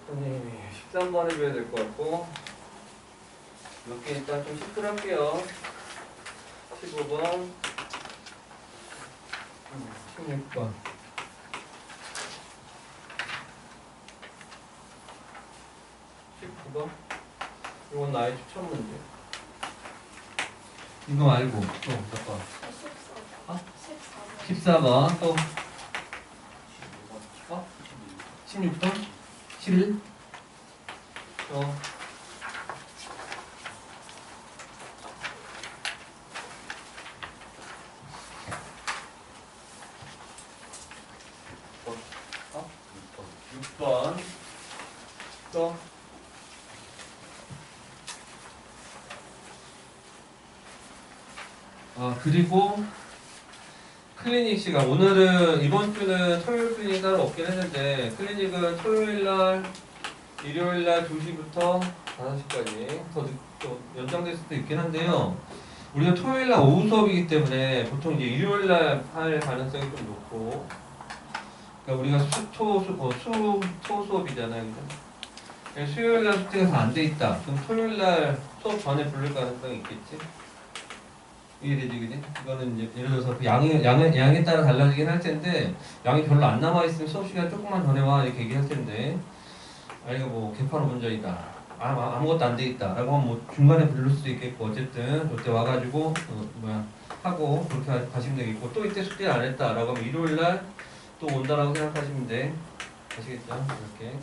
선생님이 13번 해줘야 될 것 같고 몇 개 일단 좀 시크할게요. 15번 16번 19번 이건 나의 추천 문제. 이거 말고 또 몇 번? 14번 또 16번 11 6번 또 그리고 클리닉 시간 오늘은 이번 주는 토요일 클리닉 따로 없긴 했는데 클리닉은 토요일날 일요일날 2시부터 5시까지 더 연장될 수도 있긴 한데요. 우리가 토요일날 오후 수업이기 때문에 보통 이제 일요일날 할 가능성이 좀 높고, 그러니까 우리가 토 수업이잖아요. 그죠? 수요일날 숙제가 다 안 돼 있다. 그럼 토요일날 수업 전에 부를 가능성이 있겠지? 이해되지, 그지? 이거는 이제 예를 들어서 그 양에 따라 달라지긴 할 텐데, 양이 별로 안 남아있으면 수업 시간 조금만 전에 와 이렇게 얘기할 텐데, 이거 뭐 개판 오분전이다, 아무것도 안 돼 있다 라고 하면 뭐 중간에 부를 수도 있겠고, 어쨌든 그때 와가지고 하고 그렇게 가시면 되겠고, 또 이때 숙제를 안 했다 라고 하면 일요일날 또 온다라고 생각하시면 돼. 아시겠죠? 이렇게.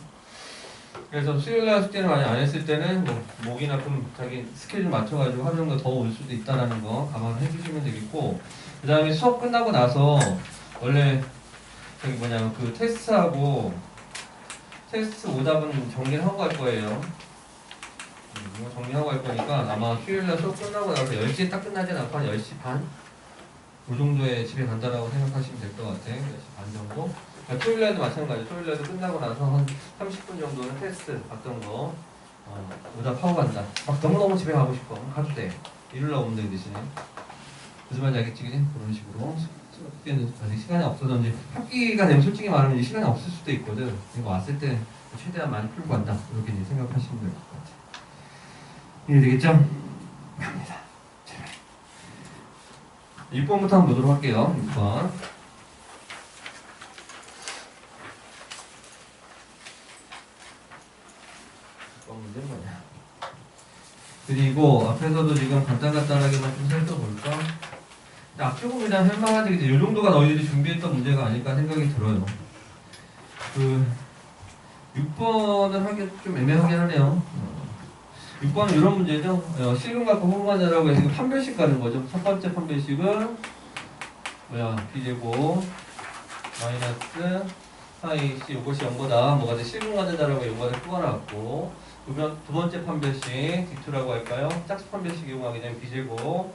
그래서 수요일날 숙제를 많이 안 했을 때는 뭐 목이나 좀 자기 스케줄 맞춰가지고 하루 정도 더 올 수도 있다라는 거 감안해 주시면 되겠고, 그 다음에 수업 끝나고 나서 원래 저기 그 테스트하고 테스트 오답은 정리를 하고 갈 거예요. 이거 정리하고 갈 거니까 아마 수요일날 수업 끝나고 나서 10시에 딱 끝나진 않고 한 10시 반? 그 정도에 집에 간다라고 생각하시면 될 것 같아요. 10시 반 정도? 토요일날도 마찬가지. 토요일날도 끝나고 나서 한 30분 정도는 테스트 봤던 거 오답하고 간다. 막 너무너무 집에 가고 싶어. 가도 돼. 일요일날 오면 돼, 대신에. 무슨 말인지 알겠지, 그지? 그런 식으로. 그때는 아직 시간이 없어서 이제 학기가 되면 솔직히 말하면 이제 시간이 없을 수도 있거든. 이거 왔을 때 최대한 많이 풀고 간다. 이렇게 이제 생각하시면 될 것 같아요. 이해되겠죠? 갑니다. 6번부터 한번 보도록 할게요. 6번. 6번 문제는 뭐냐. 그리고 앞에서도 지금 간단하게만 좀 살펴볼까? 앞쪽은 그냥 할만하지. 이 정도가 너희들이 준비했던 문제가 아닐까 생각이 들어요. 6번은 하기 좀 애매하긴 하네요. 6번은 이런 문제죠. 실근 갖고 호응하느라고 해서 판별식 가는 거죠. 첫 번째 판별식은 b제곱 마이너스 4ac 이것이 0보다 뭐가 돼? 실근 가느다라고 요거를 뽑아놨고, 두 번째 판별식 D2라고 할까요? 짝수 판별식 이용하게 되면 b제곱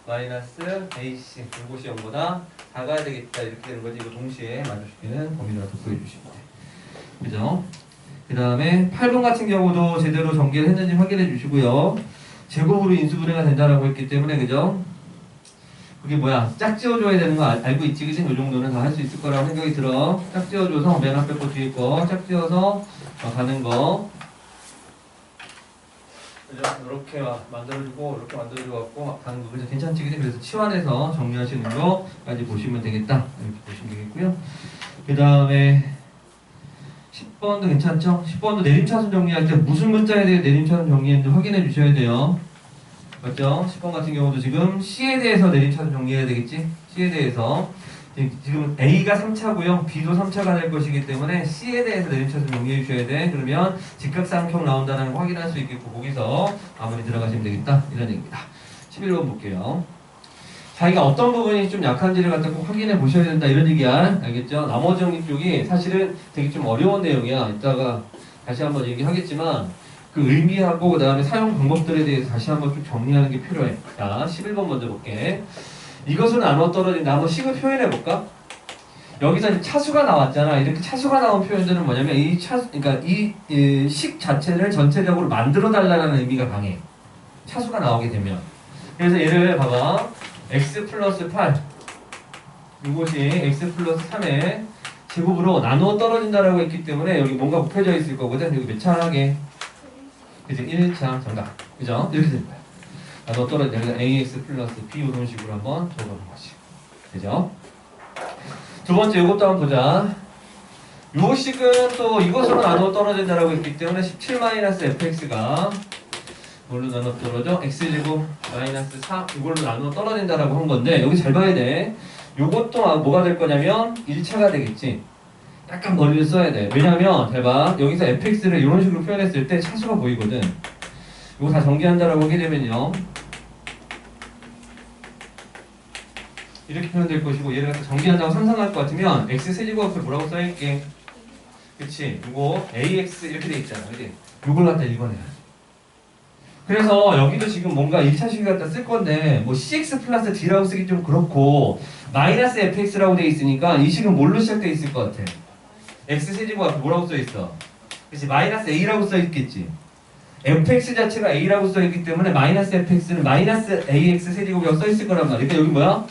마이너스 ac 이것이 0보다 작아야 되겠다 이렇게 되는 거지. 이거 동시에 맞춰주시는 범위라도 보여주시면 돼요. 그죠? 그 다음에 8번 같은 경우도 제대로 전개를 했는지 확인해 주시고요. 제곱으로 인수분해가 된다라고 했기 때문에, 그죠? 그게 짝지어줘야 되는 거 알고 있지, 그지? 이 정도는 다 할 수 있을 거라고 생각이 들어. 짝지어줘서 맨 앞에 거 뒤에 거 짝지어서 가는 거. 그죠? 이렇게 만들어주고, 이렇게 만들어주고 갖고 가는 거. 그죠? 괜찮지, 그지? 그래서 치환해서 정리하시는 거까지 보시면 되겠다. 이렇게 보시면 되겠고요. 그 다음에 10번도 괜찮죠? 10번도 내림차순 정리할 때 무슨 문자에 대해 내림차순 정리했는지 확인해 주셔야 돼요. 맞죠? 10번 같은 경우도 지금 C에 대해서 내림차순 정리해야 되겠지? C에 대해서. 지금 A가 3차고요. B도 3차가 될 것이기 때문에 C에 대해서 내림차순 정리해 주셔야 돼. 그러면 직각삼평 나온다는 거 확인할 수 있겠고, 거기서 마무리 들어가시면 되겠다. 이런 얘기입니다. 11번 볼게요. 자기가 어떤 부분이 좀 약한지를 갖다 꼭 확인해 보셔야 된다 이런 얘기야. 알겠죠? 나머지 정리 쪽이 사실은 되게 좀 어려운 내용이야. 이따가 다시 한번 얘기하겠지만 그 의미하고 그 다음에 사용 방법들에 대해서 다시 한번 좀 정리하는 게 필요해. 자, 11번 먼저 볼게. 이것은 나눠 떨어진다. 한번 식을 표현해 볼까? 여기서 차수가 나왔잖아. 이렇게 차수가 나온 표현들은 뭐냐면 그러니까 이 식 자체를 전체적으로 만들어 달라는 의미가 강해. 차수가 나오게 되면. 그래서 얘를 봐봐. x 플러스 8 이것이 x 플러스 3의 제곱으로 나누어 떨어진다라고 했기 때문에 여기 뭔가 곱해져 있을 거거든. 여기 몇 차하게. 그치? 1차 정답. 그죠? 이렇게 될 거야. 나누어 떨어진 여기다 ax 플러스 b 이런 식으로 한번 적어놓은 거지. 그죠? 두 번째 이것도 한번 보자. 요 식은 또 이것으로 나누어 떨어진다라고 했기 때문에 17-fx가 이걸로 나누어 떨어져 x제곱 마이너스 4 이걸로 나누어 떨어진다라고 한 건데 여기 잘 봐야 돼. 요것도 뭐가 될 거냐면 1차가 되겠지. 약간 머리를 써야 돼. 왜냐면 잘 봐. 여기서 fx를 이런 식으로 표현했을 때 차수가 보이거든. 이거 다 전개한다라고 하게 되면요. 이렇게 표현될 것이고 얘를 갖다 전개한다고 상상할 것 같으면 x 세제곱 앞에 뭐라고 써있게? 그치? 이거 ax 이렇게 돼 있잖아. 그치? 이걸 갖다 읽어내야 돼. 그래서 여기도 지금 뭔가 1차식을 갖다 쓸 건데 뭐 cx 플러스 d라고 쓰기 좀 그렇고 마이너스 fx라고 돼 있으니까 이 식은 뭘로 시작돼 있을 것 같아? x 세제곱 앞에 뭐라고 써 있어? 그치? 마이너스 a라고 써 있겠지. fx 자체가 a라고 써 있기 때문에 마이너스 fx는 마이너스 ax 세제곱이라고 써 있을 거란 말이야. 그러니까 여기 뭐야?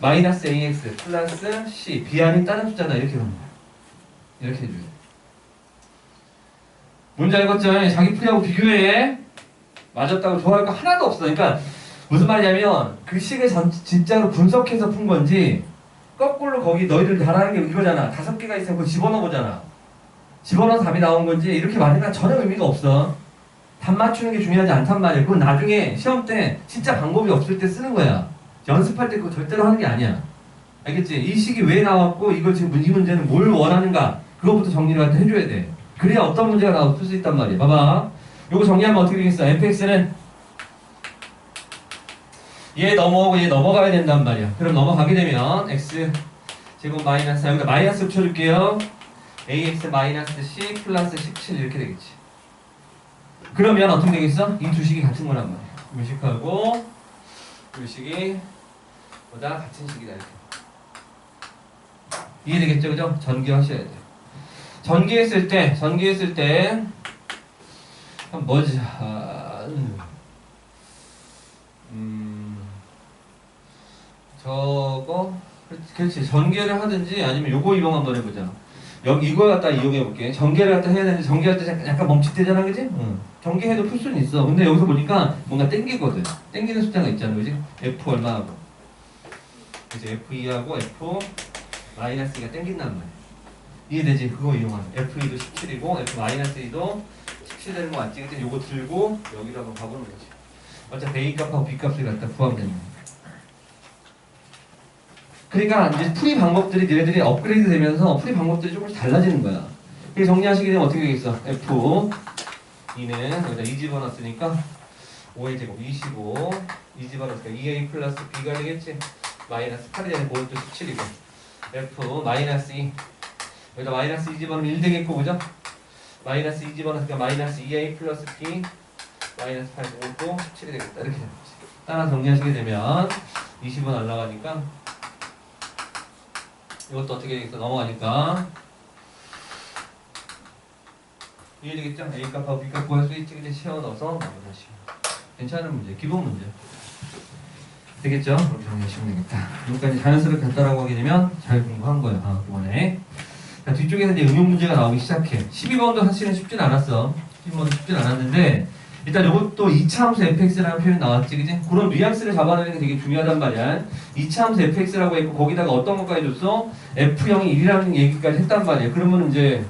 마이너스 ax 플러스 c b 안에 다른 숫자다 이렇게 보는 거야. 이렇게 해줘야 돼. 뭔지 알겠죠? 자기 풀이하고 비교해. 맞았다고 좋아할 거 하나도 없어. 그러니까 무슨 말이냐면 그 식을 진짜로 분석해서 푼 건지 거꾸로 거기 너희들 잘하는 게 이거잖아. 5개가 있으면 그거 집어넣어 보잖아. 집어넣어서 답이 나온 건지 이렇게 말하면 전혀 의미가 없어. 답 맞추는 게 중요하지 않단 말이야. 그건 나중에 시험 때 진짜 방법이 없을 때 쓰는 거야. 연습할 때 그거 절대로 하는 게 아니야. 알겠지? 이 식이 왜 나왔고 이걸 지금 이 문제는 뭘 원하는가 그것부터 정리를 갖다 해줘야 돼. 그래야 어떤 문제가 나올 수 있단 말이야. 봐봐. 요거 정리하면 어떻게 되겠어? fx는 얘 넘어오고 얘 넘어가야 된단 말이야. 그럼 넘어가게 되면 x 제곱 마이너스 여기다 마이너스 붙여줄게요. ax 마이너스 c 플러스 17 이렇게 되겠지. 그러면 어떻게 되겠어? 이 두 식이 같은 거란 말이야. 이 식하고 이 식이 보다 같은 식이다 이렇게. 이해되겠죠? 그죠? 전개하셔야 돼요. 전개했을 때 뭐지? 저거 그렇지. 전개를 하든지 아니면 요거 이용 한번 해보자. 여기 이거 갖다 이용해 볼게. 전개를 갖다 해야 되는데 전개할 때 약간 멈칫대잖아, 그지? 전개해도 풀 수는 있어. 근데 여기서 보니까 뭔가 땡기거든. 땡기는 숫자가 있잖아, 그지? f 얼마하고 이제 f2하고 f 마이너스 2가 땡긴단 말이야. 이해되지? 그거 이용하면 f2도 17이고 f-2도 17 되는 거 맞지? 근데 요거 들고 여기로 한번 가보는 거지. 어차피 a 값하고 b 값을 갖다 구하면 되는 거야. 그러니까 이제 풀이 방법들이 얘네들이 업그레이드 되면서 풀이 방법들이 조금씩 달라지는 거야. 그래서 정리하시게 되면 어떻게 되겠어? f2는 여기다 2 집어넣었으니까 5의 제곱 25 2 집어넣었으니까 2a 플러스 b가 되겠지? 마이너스 8이 되는 그것도 17이고 f 마이너스 2 여기다 마이너스 2 집어넣으면 1 되겠고 그죠? 마이너스 2 집어넣으니까 마이너스 2a 플러스 b 마이너스 8 이것도 17이 되겠다 이렇게 되는 거지. 따라 정리하시게 되면 20은 날라가니까 이것도 어떻게 되겠어? 넘어가니까 이해되겠죠? a 값하고 b 값 구할 수 있지. 그냥 채워넣어서 마무리하시면 괜찮은 문제, 기본 문제 되겠죠? 그렇게 정리하시면 되겠다. 여기까지 자연스럽게 간다라고 하게 되면 잘 공부한 거예요. 이번에 자, 뒤쪽에서 이제 응용 문제가 나오기 시작해. 12번도 사실은 쉽진 않았어. 12번도 쉽진 않았는데 일단 이것도 2차 함수 fx라는 표현이 나왔지, 그지? 그런 뉘앙스를 잡아내는 게 되게 중요하단 말이야. 2차 함수 fx라고 했고 거기다가 어떤 것까지 줬어? f형이 1이라는 얘기까지 했단 말이야. 그러면 이제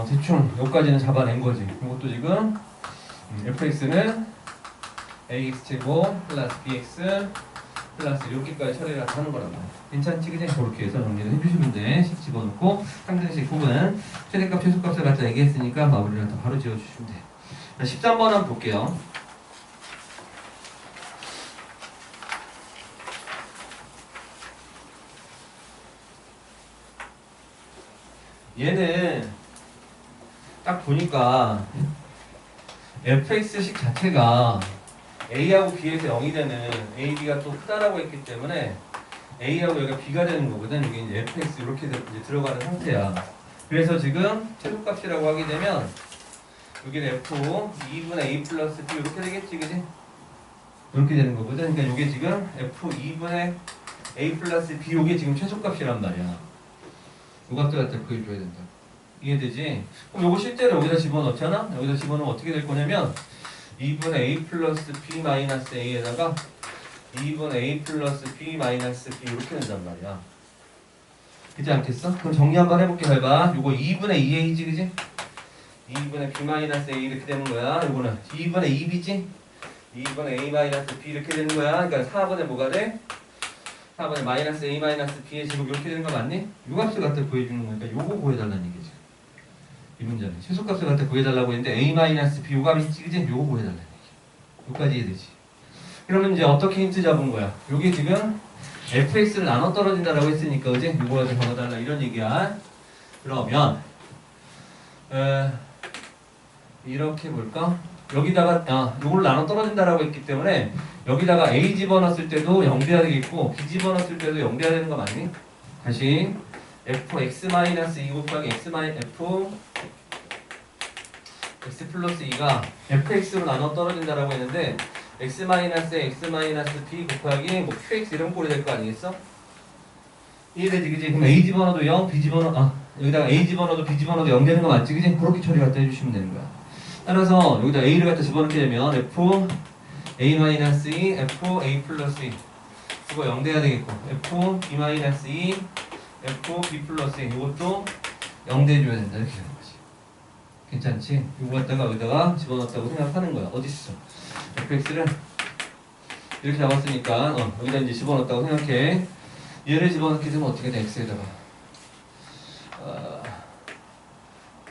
대충 여기까지는 잡아낸 거지. 이것도 지금 fx는 ax제곱 플러스 bx 플러스 이렇게까지 처리를 하는 거란 말이야. 괜찮지, 그냥 그렇게 해서 정리를 해주시면 돼. 식 집어넣고 상등식 부분 최대값 최소값을 갖다 얘기했으니까 마무리를 다 바로 지어주시면 돼. 자, 13번 한번 볼게요. 얘는 딱 보니까 fx식 자체가 a하고 b에서 0이 되는 a, b가 또 크다라고 했기 때문에 a하고 여기가 b가 되는 거거든. 이게 이제 fx 이렇게 이제 들어가는 상태야. 그래서 지금 최소값이라고 하게 되면 여기는 f 2분의 a 플러스 b 이렇게 되겠지, 그지? 이렇게 되는 거거든. 그러니까 이게 지금 f 2분의 a 플러스 b 이게 지금 최소값이란 말이야. 요 값을 갖다 구해줘야 된다. 이해되지? 그럼 요거 실제로 여기다 집어넣잖아? 여기다 집어넣으면 어떻게 될 거냐면 2분의 a 플러스 b 마이너스 a에다가 2분의 a 플러스 b 마이너스 b 이렇게 된단 말이야. 그지 않겠어? 그럼 정리 한번 해볼게. 잘 봐. 요거 2분의 2a지 그지? 2분의 b 마이너스 a 이렇게 되는 거야. 요거는 2분의 2b지? 2분의 a 마이너스 b 이렇게 되는 거야. 그러니까 4분의 뭐가 돼? 4분의 마이너스 a 마이너스 b의 제곱 이렇게 되는 거 맞니? 요 값을 갖다 구해주는 거니까 요거 구해달라는 얘기지. 이 문제는 최소값을 갖다 구해달라고 했는데 a 마이너스 b 요 값이 있지 그지? 요거 구해달라는 얘기. 요까지 이해되지? 그러면 이제 어떻게 힌트 잡은 거야? 요게 지금 fx를 나눠 떨어진다라고 했으니까 그지? 요거 가지고 적어달라 이런 얘기야. 그러면 이렇게 볼까? 여기다가 요걸 나눠 떨어진다라고 했기 때문에 여기다가 a 집어넣었을 때도 0돼야 되겠고 b 집어넣었을 때도 0돼야 되는 거 맞니? 다시 fx-2 곱하기 x 플러스 2가 fx로 나눠 떨어진다라고 했는데 x-b 곱하기 뭐 qx 이런 꼴이 될 거 아니겠어? 이해되지 그지? 그럼 a 집어넣어도 0, b 여기다가 a 집어넣어도 b 집어넣어도 0 되는 거 맞지 그지? 그렇게 처리 갖다 해주시면 되는 거야. 따라서 여기다 a를 갖다 집어넣게 되면 f a-2 f a 플러스 2 이거 0 돼야 되겠고 f b-2 f b 플러스 2 이것도 0 돼줘야 된다 이렇게 되는 거지. 괜찮지? 이거 갖다가 여기다가 집어넣었다고 생각하는 거야. 어딨어? fx를 이렇게 잡았으니까 여기다 이제 집어넣었다고 생각해. 얘를 집어넣게 되면 어떻게 돼? x에다가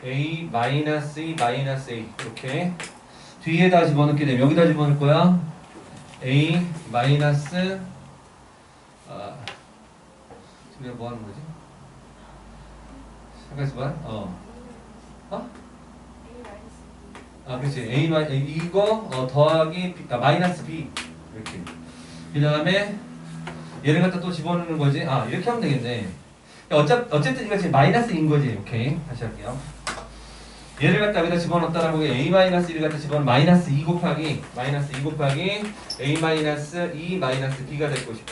a 마이너스 a 이렇게 뒤에다 집어넣게 되면 여기다 집어넣을 거야. a 마이너스 지금 뭐 하는 거지? 잠깐 봐. 그렇지. a 이거 더하기 b, 마이너스 b 이렇게. 그 다음에 얘를 갖다 또 집어넣는 거지. 이렇게 하면 되겠네. 어쨌든 이거 지금 마이너스인 거지. 오케이. 다시 할게요. 얘를 갖다 여기다 집어넣었다라고 해. a-1을 갖다 집어넣으면 마이너스 2 곱하기 a-2 마이너스 b가 될 것이고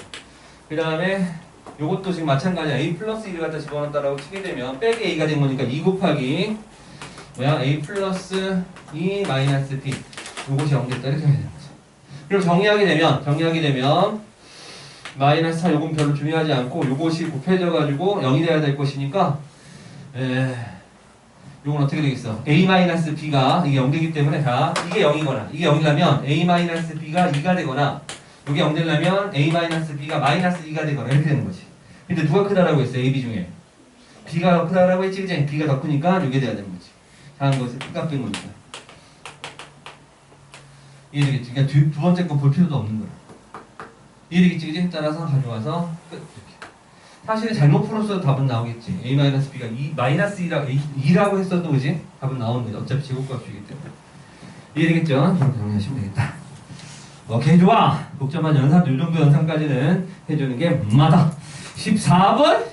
그 다음에 요것도 지금 마찬가지야. a 플러스 1을 갖다 집어넣었다라고 치게 되면 빼기 a가 된 거니까 2 곱하기 a 플러스 2 마이너스 b 요것이 0 됐다 이렇게 해야 되는 거죠. 그럼 정리하게 되면 마이너스 4 요건 별로 중요하지 않고 요것이 곱해져 가지고 0이 돼야 될 것이니까 요건 어떻게 되겠어? a-b가 이게 0 되기 때문에 자 이게 0이거나 이게 0이라면 a-b가 2가 되거나 이게 0 되려면 a-b가 마이너스 2가 되거나 이렇게 되는 거지. 근데 누가 크다라고 했어? a, b 중에 b가 더 크다라고 했지 그치? b가 더 크니까 이게 돼야 되는 거지. 작은 것을 B값 뺀 거니까. 이해되겠지? 그러니까 두 번째 거 볼 필요도 없는 거야. 이해되겠지? 그치? 따라서 가져와서 끝. 이렇게. 사실 잘못 풀었어도 답은 나오겠지. a-b가 2라고 했어도 그지? 답은 나오는 거지. 어차피 제곱값이기 때문에. 이해되겠죠? 그럼 정리하시면 되겠다. 오케이, 좋아. 복잡한 연산, 이 정도 연산까지는 해주는 게 맞아. 14번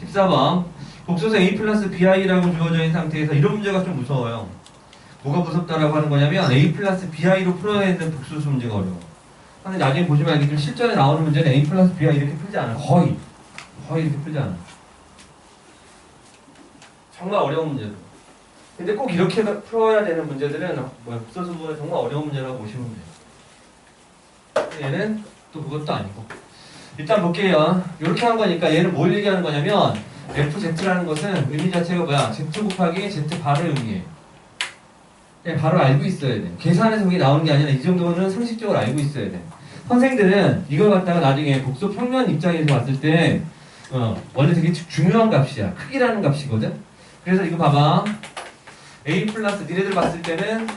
14번 복소수 a 플러스 bi라고 주어져 있는 상태에서 이런 문제가 좀 무서워요. 뭐가 무섭다라고 하는 거냐면 a 플러스 bi로 풀어야 되는 복소수 문제가 어려워. 근데 나중에 보시면 알겠지만 실전에 나오는 문제는 a 플러스 bi 이렇게 풀지 않아. 거의 이렇게 풀지 않아. 정말 어려운 문제들. 근데 꼭 이렇게 풀어야 되는 문제들은 복소수분의 정말 어려운 문제라고 보시면 돼요. 얘는 또 그것도 아니고. 일단 볼게요. 이렇게 한 거니까 얘는 뭘 얘기하는 거냐면 FZ라는 것은 의미 자체가 뭐야? Z 곱하기 Z 바를 의미해. 그냥 바로 알고 있어야 돼. 계산해서 그게 나오는 게 아니라 이 정도는 상식적으로 알고 있어야 돼. 선생들은 이걸 갖다가 나중에 복소 평면 입장에서 봤을 때 원래 되게 중요한 값이야. 크기라는 값이거든. 그래서 이거 봐봐. A 플러스 니네들 봤을 때는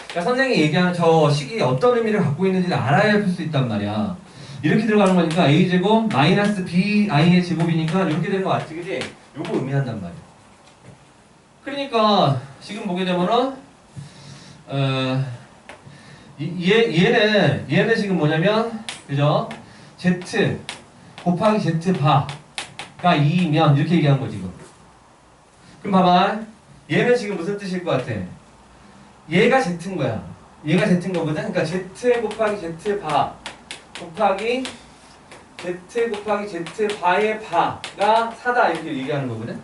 그러니까 선생이 얘기하는 저 식이 어떤 의미를 갖고 있는지를 알아야 풀 수 있단 말이야. 이렇게 들어가는 거니까 a제곱 마이너스 bi의 제곱이니까 이렇게 되는 거 맞지 그지? 요거 의미한단 말이야. 그러니까 지금 보게 되면은 얘는 지금 뭐냐면 그죠? z 곱하기 z 바가 2면 이렇게 얘기한 거지 이거. 그럼 봐봐. 얘는 지금 무슨 뜻일 것 같아? 얘가 z인 거야. 얘가 z인 거거든. 그러니까 z 곱하기 z 바 곱하기 z 곱하기 z 바의 바가 4다 이렇게 얘기하는 거거든.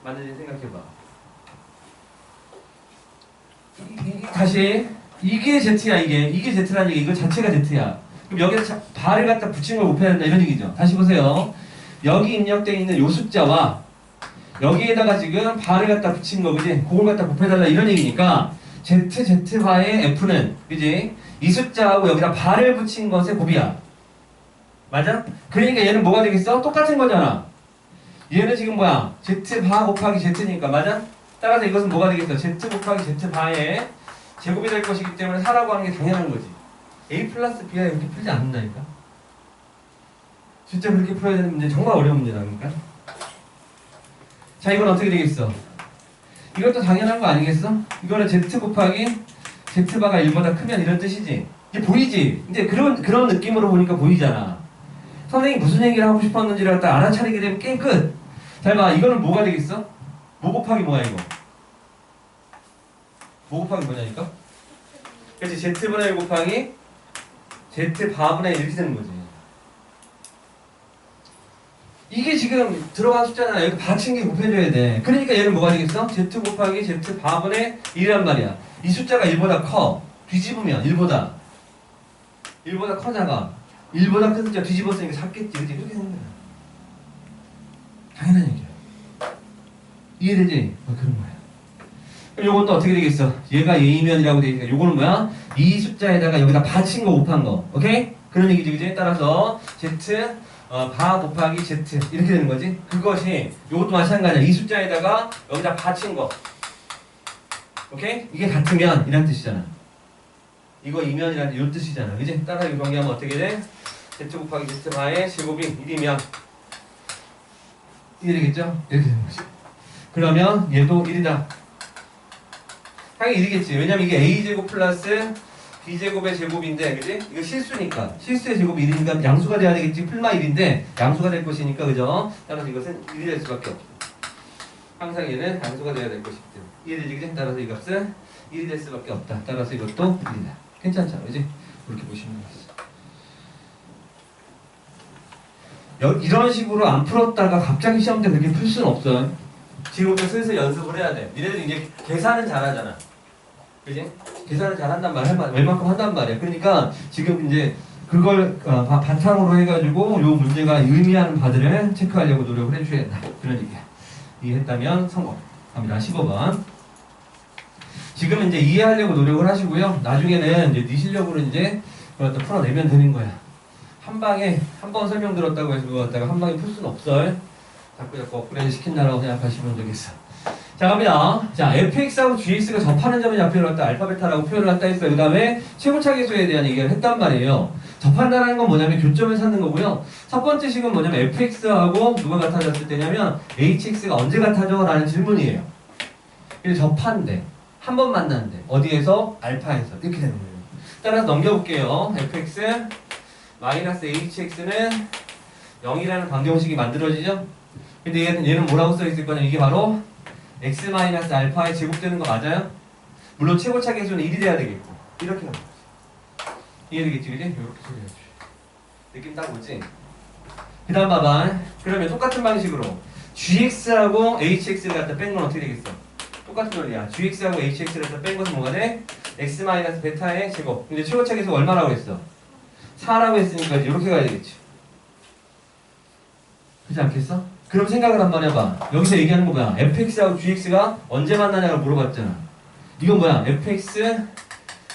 맞는지 생각해봐. 다시 이게 z야. 이게 z라는 얘기. 이거 자체가 z야. 그럼 여기서 바를 갖다 붙인 걸 곱해야 된다 이런 얘기죠. 다시 보세요. 여기 입력되어 있는 요 숫자와 여기에다가 지금 바를 갖다 붙인 거, 그지? 그걸 갖다 곱해달라 이런 얘기니까 z 바의 f는, 그지? 이 숫자하고 여기다 바를 붙인 것의 곱이야. 맞아? 그러니까 얘는 뭐가 되겠어? 똑같은 거잖아. 얘는 지금 뭐야? z 바 곱하기 z니까, 맞아? 따라서 이것은 뭐가 되겠어? z 곱하기 z 바의 제곱이 될 것이기 때문에 4라고 하는 게 당연한 거지. a 플러스 b가 이렇게 풀지 않는다니까. 진짜 그렇게 풀어야 되는 문제, 정말 어려운 문제라니까. 자, 이건 어떻게 되겠어? 이것도 당연한 거 아니겠어? 이거는 z 곱하기 z바가 1보다 크면 이런 뜻이지. 이제 보이지? 이제 그런 느낌으로 보니까 보이잖아. 선생님이 무슨 얘기를 하고 싶었는지를 갖다 알아차리게 되면 게임 끝. 잘 봐. 이거는 뭐가 되겠어? 뭐 곱하기 뭐야 이거? 뭐 곱하기 뭐냐니까? 그렇지. z분의 1 곱하기 z바분의 1 이렇게 되는 거지. 이게 지금 들어간 숫자잖아. 여기 받친 게 곱해줘야 돼. 그러니까 얘는 뭐가 되겠어? z 곱하기 z바분의 1이란 말이야. 이 숫자가 1보다 커. 뒤집으면 1보다 커, 작아. 1보다 큰 숫자 뒤집었으니까 작겠지. 그치? 이렇게 되는 거야. 당연한 얘기야. 이해되지? 그런 거야. 그럼 요건 또 어떻게 되겠어? 얘가 A면이라고 되니까 요거는 뭐야? 이 숫자에다가 여기다 받친 거 곱한 거. 오케이? 그런 얘기지, 그지? 따라서 z 바 곱하기 z 이렇게 되는 거지. 그것이 요것도 마찬가지야. 이 숫자에다가 여기다 받친 거. 오케이? 이게 같으면 이란 뜻이잖아. 이거 이면이란 요 뜻이잖아. 그지? 따라서 이거 정리하면 어떻게 돼? z 곱하기 z 바의 제곱이 1이면 이게 되겠죠? 이렇게 되는 거지. 그러면 얘도 1이다. 당연히 1이겠지. 왜냐면 이게 a제곱 플러스 b제곱의 제곱인데, 그지? 이거 실수니까. 실수의 제곱이 1이니까 양수가 돼야 되겠지. 풀마 1인데 양수가 될 것이니까, 그죠? 따라서 이것은 1이 될 수밖에 없어. 항상 얘는 양수가 돼야 될 것이기 때문에. 이해되지, 그지? 따라서 이 값은 1이 될 수밖에 없다. 따라서 이것도 1이다. 괜찮잖아, 그지? 그렇게 보시면 되겠어. 이런 식으로 안 풀었다가 갑자기 시험 때 그렇게 풀 수는 없어. 지금부터 슬슬 연습을 해야 돼. 니네들 이제 계산은 잘하잖아. 그지? 계산을 잘한단 말이야. 웬만큼 한단 말이야. 그러니까 지금 이제 그걸 바탕으로 해가지고 요 문제가 의미하는 바들을 체크하려고 노력을 해주셔야 된다. 그런 얘기야. 이해했다면 성공. 갑니다. 15번. 지금 이제 이해하려고 노력을 하시고요. 나중에는 이제 네 실력으로 이제 그걸 또 풀어내면 되는 거야. 한 방에 한 번 설명 들었다고 해서 그거 갖다가 한 방에 풀 수는 없어. 자꾸 업그레이드 시킨다라고 생각하시면 되겠어. 자, 갑니다. 자, fx하고 gx가 접하는 점의 좌표를 갖다 알파 베타라고 표현을 갖다 했어요. 그 다음에 최고차계수에 대한 얘기를 했단 말이에요. 접한다는 건 뭐냐면 교점을 찾는 거고요. 첫 번째 식은 뭐냐면 fx하고 누가 같아졌을 때냐면 hx가 언제 같아져? 라는 질문이에요. 이게 접한대. 한 번 만났는데. 어디에서? 알파에서. 이렇게 되는 거예요. 따라서 넘겨볼게요. fx 마이너스 hx는 0이라는 방정식이 만들어지죠? 근데 얘는 뭐라고 써있을 거냐? 이게 바로 x 마이너스 알파에 제곱되는 거 맞아요? 물론 최고차 계수는 1이 돼야 되겠고. 이렇게 하는 거지. 이해되겠지, 그지? 이렇게 소리해야지. 느낌 딱 오지? 그 다음 봐봐. 그러면 똑같은 방식으로 gx하고 hx를 갖다 뺀 건 어떻게 되겠어? 똑같은 논리야. gx하고 hx를 갖다 뺀 것은 뭐가 돼? x 마이너스 베타의 제곱. 근데 최고차 계수가 얼마라고 했어? 4라고 했으니까 이렇게 가야 되겠지. 그렇지 않겠어? 그럼 생각을 한번 해봐. 여기서 얘기하는 거 뭐야? fx하고 gx가 언제 만나냐고 물어봤잖아. 이건 뭐야? fx,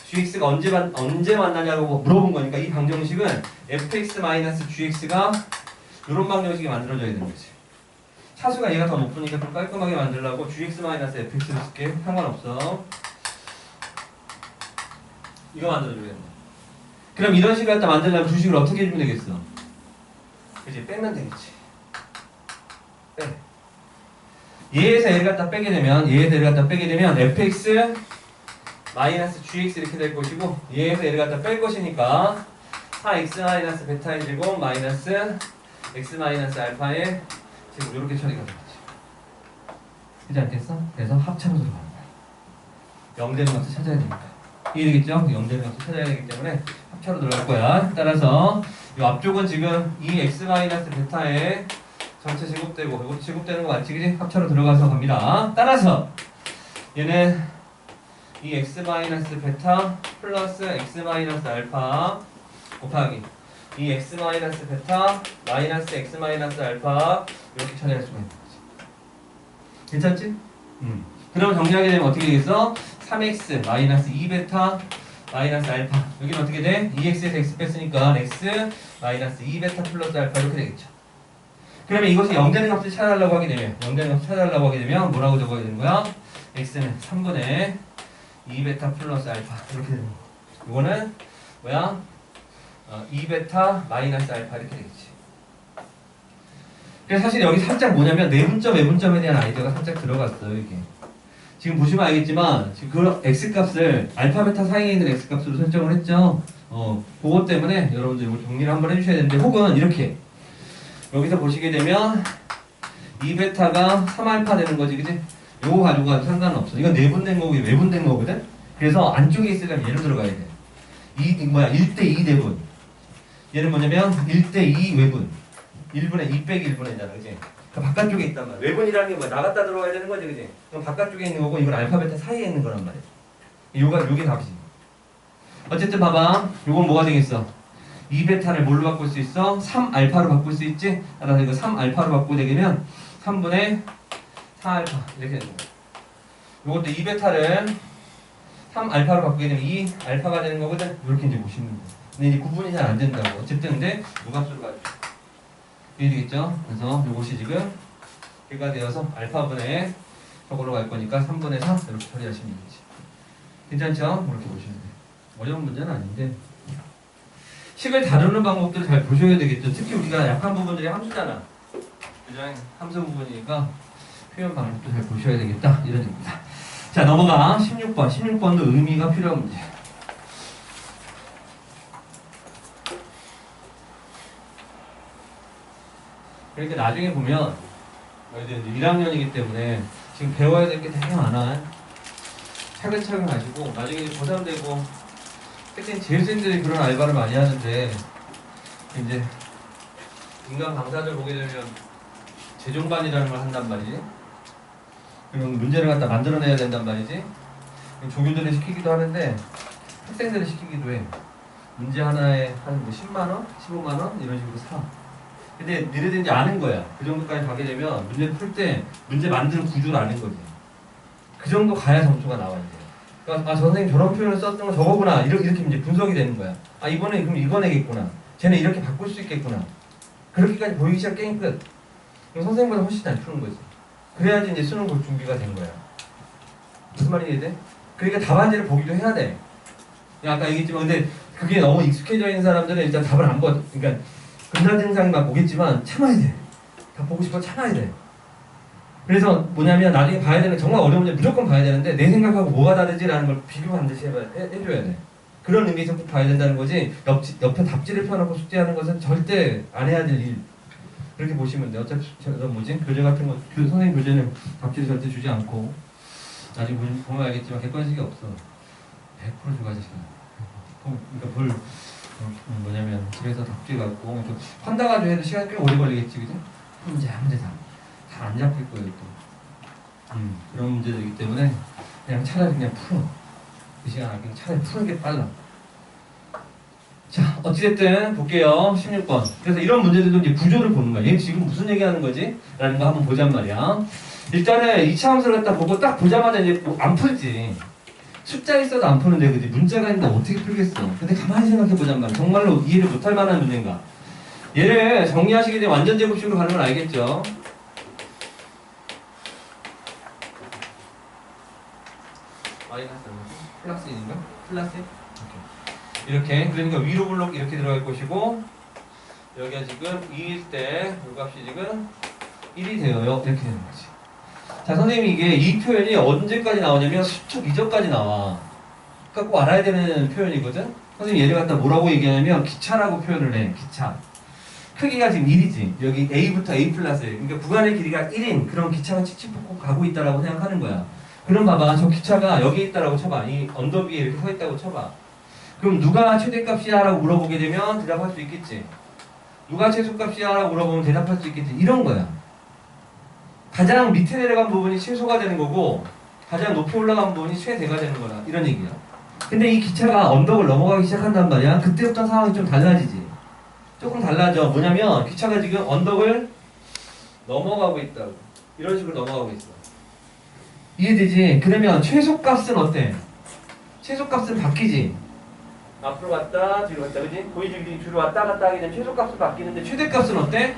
gx가 언제 만나냐고 물어본 거니까 이 방정식은 fx-gx가 이런 방정식이 만들어져야 되는 거지. 차수가 얘가 더 높으니까 좀 깔끔하게 만들려고 gx-fx를 쓸게. 상관없어. 이거 만들어줘야 된다. 그럼 이런 식을 갖다 만들려면 두 식을 어떻게 해주면 되겠어? 그치? 빼면 되겠지. 빼. 얘에서 얘를 갖다 빼게 되면 fx 마이너스 gx 이렇게 될 것이고 얘에서 얘를 갖다 뺄 것이니까 4x 마이너스 베타의 제곱 마이너스 x 마이너스 알파의 제곱 이렇게 처리가 되겠지. 그렇지 않겠어? 그래서 합차로 들어가는 거야. 0되는 값을 찾아야 되니까. 이해되겠죠? 0되는 값을 찾아야 되기 때문에 합차로 들어갈 거야. 따라서 이 앞쪽은 지금 이 x 마이너스 베타에 전체 제곱되고 이것도 제곱되는 거 맞지? 그지? 합차로 들어가서 갑니다. 따라서 얘는 이 x 마이너스 베타 플러스 x 마이너스 알파 곱하기 이 x 마이너스 베타 마이너스 x 마이너스 알파 이렇게 처리할 수가 있는 거지. 괜찮지? 그럼 정리하게 되면 어떻게 되겠어? 3x 마이너스 2베타 마이너스 알파 여기는 어떻게 돼? 2x에서 x 뺐으니까 x 마이너스 2베타 플러스 알파 이렇게 되겠죠. 그러면 이것이 0되는 값을 찾아달라고 하게 되면 0되는 값을 찾아달라고 하게 되면 뭐라고 적어야 되는 거야? x는 3분의 2베타 플러스 알파 이렇게 되는 거. 이거는 뭐야? 2베타 마이너스 알파 이렇게 되겠지. 그래서 사실 여기 살짝 뭐냐면 내분점 외분점에 대한 아이디어가 살짝 들어갔어요. 이게 지금 보시면 알겠지만 지금 그 x값을 알파 베타 사이에 있는 x값으로 설정을 했죠. 그것 때문에 여러분들 이걸 정리를 한번 해주셔야 되는데 혹은 이렇게 여기서 보시게 되면 2베타가 3알파 되는 거지, 그지? 요거 가지고 가도 상관없어. 이건 내분된 거고 외분된 거거든. 그래서 안쪽에 있으려면 얘로 들어가야 돼. 1대2 내분. 얘는 뭐냐면 1대2 외분. 1분의 2 빼기 1분의잖아, 그지? 그 바깥쪽에 있단 말이야. 외분이라는 게 뭐야? 나갔다 들어가야 되는 거지, 그지? 그럼 바깥쪽에 있는 거고 이건 알파 베타 사이에 있는 거란 말이야. 요게 답이지. 어쨌든 봐봐. 요건 뭐가 되겠어? 2베타를 뭘로 바꿀 수 있어? 3알파로 바꿀 수 있지? 따라서 이거 3알파로 바꾸게 되면 3분의 4알파 이렇게 되는 거야. 요것도 2베타를 3알파로 바꾸게 되면 2알파가 되는 거거든? 이렇게 이제 보시면 돼. 근데 이제 구분이 잘 안 된다고. 어쨌든 근데 무값으로 가죠. 이게 되겠죠? 그래서 요것이 지금 개가 되어서 알파분의 저걸로 갈 거니까 3분의 4 이렇게 처리하시면 되지. 괜찮죠? 그렇게 보시면 돼. 어려운 문제는 아닌데 식을 다루는 방법들을 잘 보셔야 되겠죠. 특히 우리가 약한 부분들이 함수잖아. 그죠? 함수 부분이니까 표현 방법도 잘 보셔야 되겠다. 이런 얘기입니다. 자, 넘어가 16번. 16번도 의미가 필요한 문제. 그러니까 나중에 보면 너희들 1학년이기 때문에 지금 배워야 될 게 되게 많아. 차근차근 가지고 나중에 고3 되고 특히 재수생들이 그런 알바를 많이 하는데 이제 인간 강사들 보게 되면 재종반이라는 걸 한단 말이지. 그럼 문제를 갖다 만들어내야 된단 말이지. 조교들을 시키기도 하는데 학생들을 시키기도 해. 문제 하나에 한 뭐 10만원? 15만원? 이런 식으로 사. 근데 니네들이 이제 아는 거야. 그 정도까지 가게 되면 문제를 풀 때 문제 만드는 구조를 아는 거지. 그 정도 가야 점수가 나와 이제. 그러니까 저 선생님 저런 표현을 썼던 건 저거구나. 이렇게 이제 분석이 되는 거야. 이번에 그럼 이건 애겠구나. 쟤는 이렇게 바꿀 수 있겠구나. 그렇게까지 보이기 시작 게임 끝. 그럼 선생님보다 훨씬 잘 푸는 거지. 그래야지 이제 수능 볼 준비가 된 거야. 무슨 말이 이해돼? 그러니까 답안지를 보기도 해야 돼. 아까 얘기했지만 근데 그게 너무 익숙해져 있는 사람들은 일단 답을 안 봐. 그러니까 근사 증상만 보겠지만 참아야 돼. 다 보고 싶어 참아야 돼. 그래서 뭐냐면 나중에 봐야 되는 정말 어려운 문제 무조건 봐야 되는데 내 생각하고 뭐가 다르지라는 걸 비교 반드시 해줘야 돼. 그런 의미에서 꼭 봐야 된다는 거지 옆에 답지를 펴놓고 숙제하는 것은 절대 안 해야 될 일. 그렇게 보시면 돼. 어차피 교재 같은 거 선생님 교재는 답지를 절대 주지 않고 나중에 보면 알겠지만 객관식이 없어. 100% 주가 자식아. 그러니까 뭐냐면 집에서 답지 갖고 판다 가지고 해도 시간 꽤 오래 걸리겠지, 그죠? 문제 다 안 잡힐 거예요 또. 그런 문제들이기 때문에 그냥 차라리 그냥 풀어. 그 시간 그냥 차라리 푸는 게 빨라. 자, 어찌됐든 볼게요. 16번. 그래서 이런 문제들도 이제 구조를 보는 거야. 얘 지금 무슨 얘기하는 거지? 라는 거 한번 보잔 말이야. 일단은 2차 함수를 갖다 보고 딱 보자마자 이제 안 풀지. 숫자 있어도 안 푸는데 그지? 문자가 있는데 어떻게 풀겠어? 근데 가만히 생각해 보잔 말이야. 정말로 이해를 못할 만한 문제인가? 얘를 정리하시게 되면 완전 제곱식으로 가는 걸 알겠죠? 마이너스 플러스 1인가? 플러스 1? 이렇게. 그러니까 위로 블록 이렇게 들어갈 것이고 여기가 지금 2일 때 이 값이 지금 1이 되어요. 이렇게 되는 거지. 자, 선생님이 이게 이 표현이 언제까지 나오냐면 수축 이전까지 나와. 그러니까 꼭 알아야 되는 표현이거든? 선생님이 얘를 갖다 뭐라고 얘기하냐면 기차라고 표현을 해. 기차. 크기가 지금 1이지. 여기 A부터 A 플러스. 그러니까 구간의 길이가 1인 그런 기차가 칙칙 폭폭 가고 있다라고 생각하는 거야. 그럼 봐봐. 저 기차가 여기 있다라고 쳐봐. 이 언덕 위에 이렇게 서 있다고 쳐봐. 그럼 누가 최대값이야? 라고 물어보게 되면 대답할 수 있겠지. 누가 최소값이야? 라고 물어보면 대답할 수 있겠지. 이런 거야. 가장 밑에 내려간 부분이 최소가 되는 거고 가장 높이 올라간 부분이 최대가 되는 거라. 이런 얘기야. 근데 이 기차가 언덕을 넘어가기 시작한단 말이야. 그때부터 상황이 좀 달라지지. 조금 달라져. 뭐냐면 기차가 지금 언덕을 넘어가고 있다고. 이런 식으로 넘어가고 있어. 이해되지? 그러면 최소값은 어때? 최소값은 바뀌지. 앞으로 갔다 뒤로 갔다 그지? 보이지? 뒤로 왔다 갔다 하게 되면 최소값은 바뀌는데 최대값은 어때?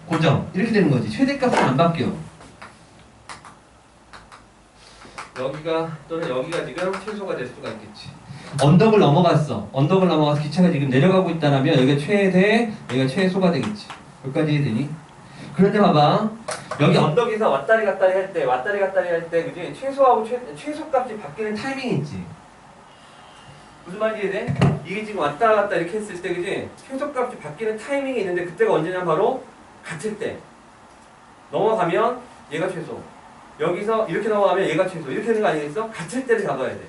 고정. 이렇게 되는 거지. 최대값은 안 바뀌어. 여기가 또는 여기가 지금 최소가 될 수가 있겠지. 언덕을 넘어갔어. 언덕을 넘어가서 기차가 지금 내려가고 있다면 여기가 최대, 여기가 최소가 되겠지. 여기까지 이해되니? 그런데 봐봐. 여기 언덕에서 왔다리 갔다리 할 때, 왔다리 갔다리 할 때, 그지? 최소하고 최소값이 바뀌는 타이밍이 있지. 무슨 말인지 이해돼? 이게 지금 왔다 갔다 이렇게 했을 때, 그지? 최소값이 바뀌는 타이밍이 있는데, 그때가 언제냐? 바로 같을 때. 넘어가면 얘가 최소. 여기서 이렇게 넘어가면 얘가 최소. 이렇게 되는 거 아니겠어? 같을 때를 잡아야 돼.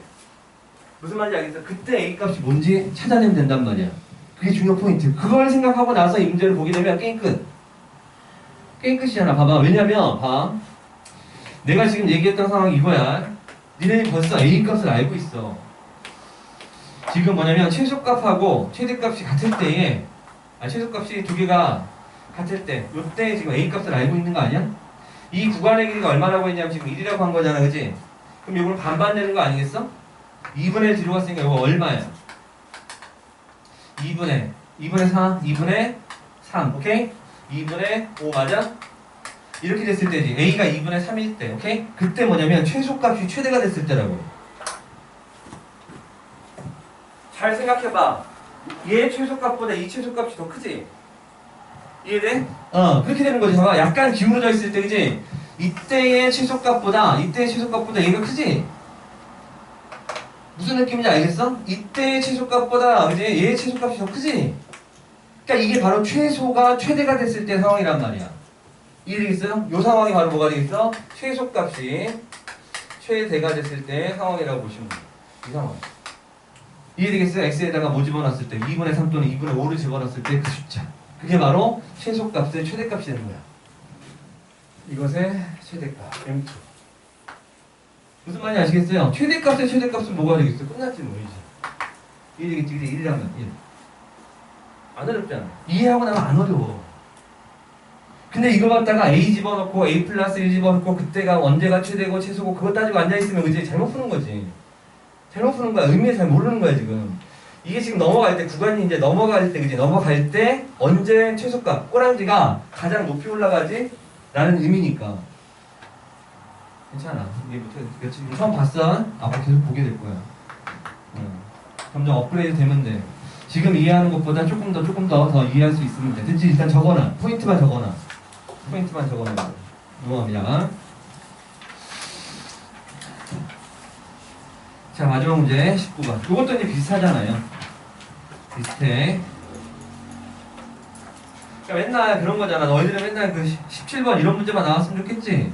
무슨 말인지 알겠어? 그때 A 값이 뭔지 찾아내면 된단 말이야. 그게 중요 포인트. 그걸 생각하고 나서 이 문제를 보게 되면 게임 끝. 게임 끝이잖아. 봐봐. 왜냐면 봐. 내가 지금 얘기했던 상황이 이거야. 니네는 벌써 A 값을 알고 있어. 지금 뭐냐면 최소값하고 최대값이 같을 때에 최소값이 두 개가 같을 때 요때 지금 A 값을 알고 있는 거 아니야? 이 구간의 길이가 얼마라고 했냐면 지금 1이라고 한 거잖아. 그지? 그럼 이걸 반반 되는 거 아니겠어? 2분의 1 뒤로 갔으니까 이거 얼마야? 2분의 4, 2분의 3, 오케이? 2분의 5 맞아? 이렇게 됐을 때지. A가 2분의 3일 때, 오케이? 그때 뭐냐면 최소값이 최대가 됐을 때라고. 잘 생각해봐. 얘 최소값보다 이 최소값이 더 크지? 이해돼? 그렇게 되는 거지. 봐봐. 약간 기울어져 있을 때, 그지? 이때의 최소값보다 얘가 크지? 무슨 느낌인지 알겠어? 이때의 최소값보다 그지? 얘의 최소값이 더 크지? 그러니까 이게 바로 최소가 최대가 됐을 때 상황이란 말이야. 이해되겠어요? 이 상황이 바로 뭐가 되겠어? 최소값이 최대가 됐을 때 상황이라고 보시면 돼요. 이 상황. 이해되겠어요? x에다가 뭐 집어넣었을 때 2분의 3 또는 2분의 5를 집어넣었을 때 그 숫자. 그게 바로 최소값의 최대값이 되는 거야. 이것의 최대값 M2. 무슨 말인지 아시겠어요? 최대값의 최대값은 뭐가 되겠어? 끝났지 뭐 이제. 이해되겠지? 그래 1이라면 1. 안 어렵잖아. 이해하고 나면 안 어려워. 근데 이거 갖다가 A 집어넣고 A 플러스 1 집어넣고 그때가 언제가 최대고 최소고 그거 따지고 앉아있으면 그지? 잘못 푸는 거지. 잘못 푸는 거야. 의미를 잘 모르는 거야 지금. 이게 지금 넘어갈 때 구간이 이제 넘어갈 때 그지? 넘어갈 때 언제 최소값 꼬랑지가 가장 높이 올라가지? 라는 의미니까. 괜찮아. 이게 지금 처음 봤어? 앞으로 계속 보게 될 거야. 점점 업그레이드 되면 돼. 지금 이해하는 것보다 조금 더 이해할 수 있으면 돼. 됐지? 일단 적어놔. 포인트만 적어놔. 이거합니다. 자, 마지막 문제 19번. 이것도 이제 비슷하잖아요. 비슷해. 그러니까 맨날 그런 거잖아. 너희들은 맨날 그 17번 이런 문제만 나왔으면 좋겠지?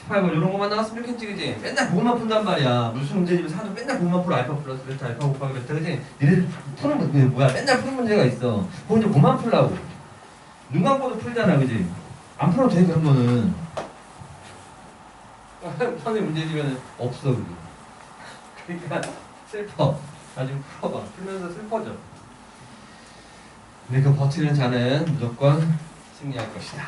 18번 이런 거만 나왔으면 좋겠지, 그지? 맨날 그것만 푼단 말이야. 무슨 문제집에 사도 맨날 그것만 풀어. 알파 플러스 베타, 알파 곱하기 베타, 그지? 니네들 푸는 문제, 뭐야? 맨날 푸는 문제가 있어. 그거 이제 그만 풀라고. 눈 감고도 풀잖아, 그지? 안 풀어도 돼, 그런 거는. 선생님 문제집에는 없어, 그게. 그러니까 슬퍼. 나중에 풀어봐. 풀면서 슬퍼져. 근데 그 버티는 자는 무조건 승리할 것이다.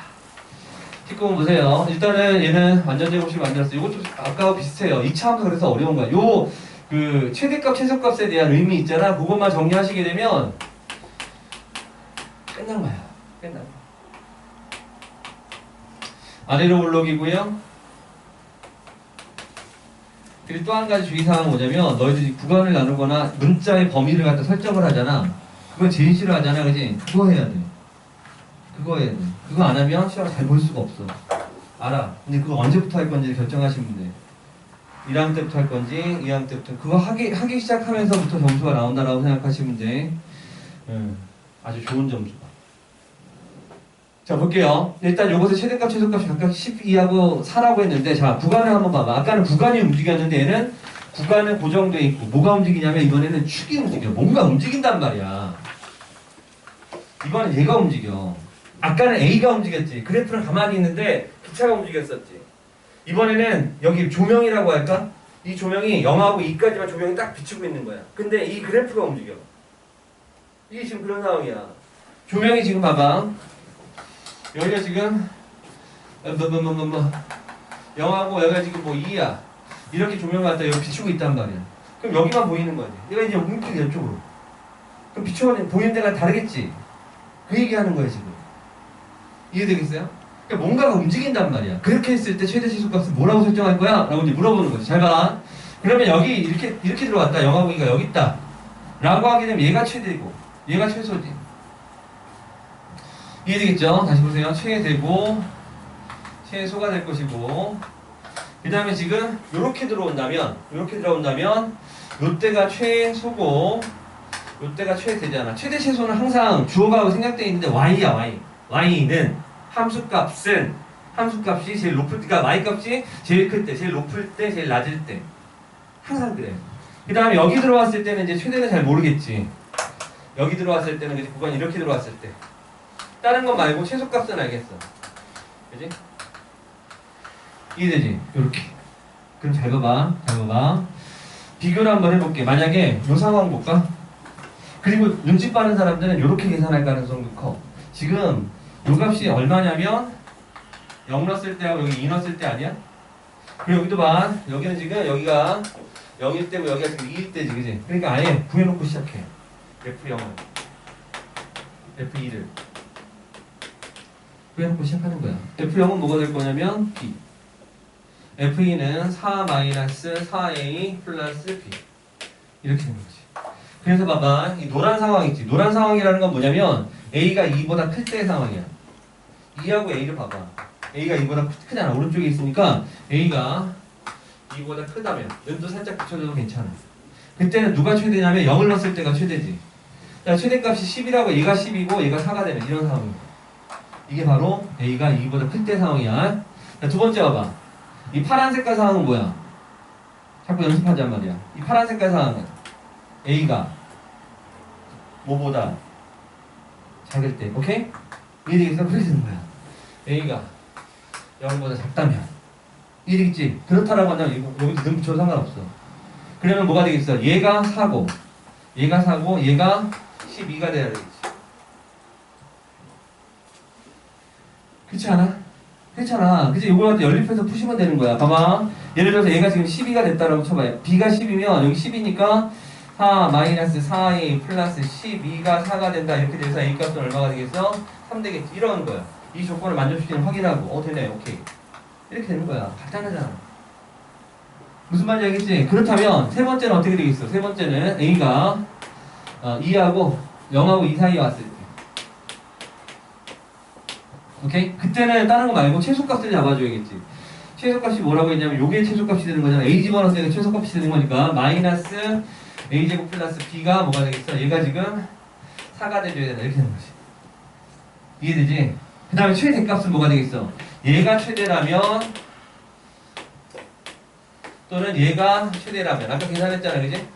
19번 보세요. 일단은 얘는 완전 제곱식 만들었어. 이것도 아까와 비슷해요. 2차 함수 그래서 어려운 거야. 그 최대값, 최소값에 대한 의미 있잖아. 그것만 정리하시게 되면 끝난 거야. 끝난 거야. 아래로 블록이고요. 그리고 또 한 가지 주의사항은 뭐냐면 너희들이 구간을 나누거나 문자의 범위를 갖다 설정을 하잖아. 그거 제일 싫어하잖아, 그지? 그거 해야 돼. 그거 해야 돼. 그거 안 하면 시험을 잘 볼 수가 없어. 알아. 근데 그거 언제부터 할 건지 결정하시면 돼. 1학년 때부터 할 건지 2학년 때부터. 그거 하기 시작하면서부터 점수가 나온다라고 생각하시면 돼. 아주 좋은 점수다. 자, 볼게요. 일단 요것의 최대값, 최소값이 각각 12하고 4라고 했는데, 자, 구간을 한번 봐봐. 아까는 구간이 움직였는데, 얘는 구간은 고정되어 있고 뭐가 움직이냐면 이번에는 축이 움직여. 뭔가 움직인단 말이야. 이번엔 얘가 움직여. 아까는 A가 움직였지. 그래프는 가만히 있는데 기차가 움직였었지. 이번에는 여기 조명이라고 할까? 이 조명이 0하고 2까지만 조명이 딱 비추고 있는 거야. 근데 이 그래프가 움직여. 이게 지금 그런 상황이야. 조명이 지금 봐봐. 여기가 지금 0하고 여기가 지금 뭐 2야. 이렇게 조명을 갖다 여기 비추고 있단 말이야. 그럼 여기만 보이는 거지. 얘가 이제 움직여 이쪽으로. 그럼 비추어진 보이는 데가 다르겠지. 그 얘기하는 거야 지금. 이해되겠어요? 그러니까 뭔가가 움직인단 말이야. 그렇게 했을 때 최대 시속값은 뭐라고 설정할 거야? 라고 이제 물어보는 거지. 잘 봐. 그러면 여기 이렇게 들어왔다. 0하고 2가 여기 있다. 라고 하게 되면 얘가 최대고 얘가 최소지. 이해되겠죠? 다시 보세요. 최대고 최소가 될 것이고 그 다음에 지금 요렇게 들어온다면 요때가 최소고 요때가 최대잖아. 최대 최소는 항상 주어가 생략되어 있는데 y야. y는 함수값이 제일 높을 때, 그러니까 y값이 제일 클 때, 제일 높을 때, 제일 낮을 때 항상 그래. 그 다음에 여기 들어왔을 때는 이제 최대는 잘 모르겠지. 여기 들어왔을 때는 이제 구간이 이렇게 들어왔을 때 다른 건 말고 최소값은 알겠어. 그지? 이해되지? 요렇게. 그럼 잘 봐봐. 비교를 한번 해볼게. 만약에 요 상황 볼까? 그리고 눈치 빠른 사람들은 이렇게 계산할 가능성도 커. 지금 요 값이 얼마냐면 0 넣었을 때하고 여기 2 넣었을 때 아니야? 그리고 여기도 봐. 여기는 지금 여기가 0일 때고 여기가 지금 2일 때지, 그지? 그러니까 아예 구해놓고 시작해. F0을 F2를 구해놓고 시작하는 거야. F0은 뭐가 될 거냐면 B, F2는 4-4A 플러스 B 이렇게 되는 거지. 그래서 봐봐. 이 노란 상황 있지. 노란 상황이라는 건 뭐냐면 A가 2보다 클 때의 상황이야. 2하고 A를 봐봐. A가 2보다 크잖아. 오른쪽에 있으니까 A가 2보다 크다면 눈도 살짝 붙여줘도 괜찮아. 그때는 누가 최대냐면 0을 넣었을 때가 최대지. 자, 최대값이 10이라고 얘가 10이고 얘가 4가 되는 이런 상황이야. 이게 바로 A가 2보다 클 때 상황이야. 자, 두 번째 봐봐. 이 파란 색깔 상황은 뭐야? 자꾸 연습하자는 말이야. 이 파란 색깔 상황은 A가 뭐보다 작을 때, 오케이? 이해되겠어? 그렇게 되는 거야. A가 0보다 작다면 이해되겠지? 그렇다라고 한다면 여기서 는 붙여도 상관없어. 그러면 뭐가 되겠어? 얘가 4고 얘가 12가 돼야 되겠지. 그렇지 않아? 그렇잖아. 그치? 이걸 갖다 연립해서 푸시면 되는 거야. 봐봐. 예를 들어서 얘가 지금 12가 됐다라고 쳐봐요. B가 10이면 여기 10이니까 4-4A 플러스 12가 4가 된다. 이렇게 돼서 A 값은 얼마가 되겠어? 3 되겠지. 이런 거야. 이 조건을 만족시키는 확인하고 되네. 오케이. 이렇게 되는 거야. 간단하잖아. 무슨 말인지 알겠지? 그렇다면 세 번째는 어떻게 되겠어? 세 번째는 A가 2하고 0하고 2 사이에 왔을 때, 오케이? 그때는 다른 거 말고 최소값을 잡아줘야겠지. 최소값이 뭐라고 했냐면 요게 최소값이 되는 거잖아. A 집어넣었을 때 최소값이 되는 거니까 마이너스 A제곱 플러스 B가 뭐가 되겠어? 얘가 지금 4가 돼줘야 된다. 이렇게 되는 거지. 이해되지? 그 다음에 최대값은 뭐가 되겠어? 얘가 최대라면 또는 얘가 최대라면, 아까 계산했잖아, 그지?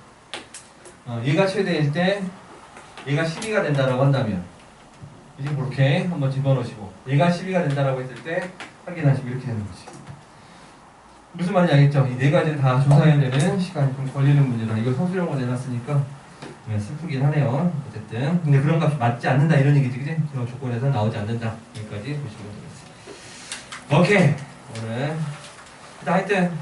얘가 최대일 때 얘가 12가 된다라고 한다면, 이제 그렇게 한번 집어넣으시고 얘가 12가 된다라고 했을 때 확인하시고 이렇게 되는 거지. 무슨 말인지 알겠죠? 이 네 가지를 다 조사해야 되는 시간이 좀 걸리는 문제다. 이거 서술형으로 내놨으니까 슬프긴 하네요. 어쨌든 근데 그런 값이 맞지 않는다 이런 얘기지, 그지? 그런 조건에서 나오지 않는다. 여기까지 보시면 되겠습니다. 오케이. 오늘 일단 하여튼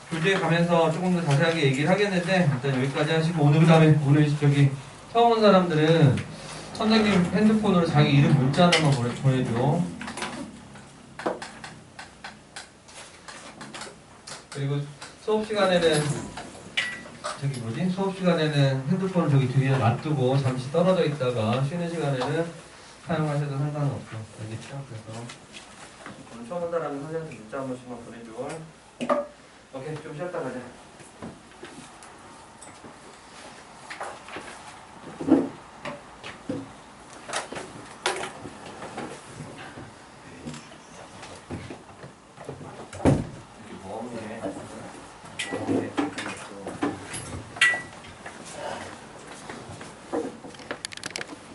교재에 가면서 조금 더 자세하게 얘기를 하겠는데 일단 여기까지 하시고 오늘 그다음에 오늘 저기 처음 온 사람들은 선생님 핸드폰으로 자기 이름 문자 하나만 보내줘. 그리고 수업 시간에는 수업 시간에는 핸드폰을 저기 뒤에 놔두고 잠시 떨어져 있다가 쉬는 시간에는 사용하셔도 상관은 없어. 알겠죠? 그래서 오늘 처음 온 사람은 선생님한테 문자 한 번씩만 보내줘. 오케이, 좀 쉬었다 가자.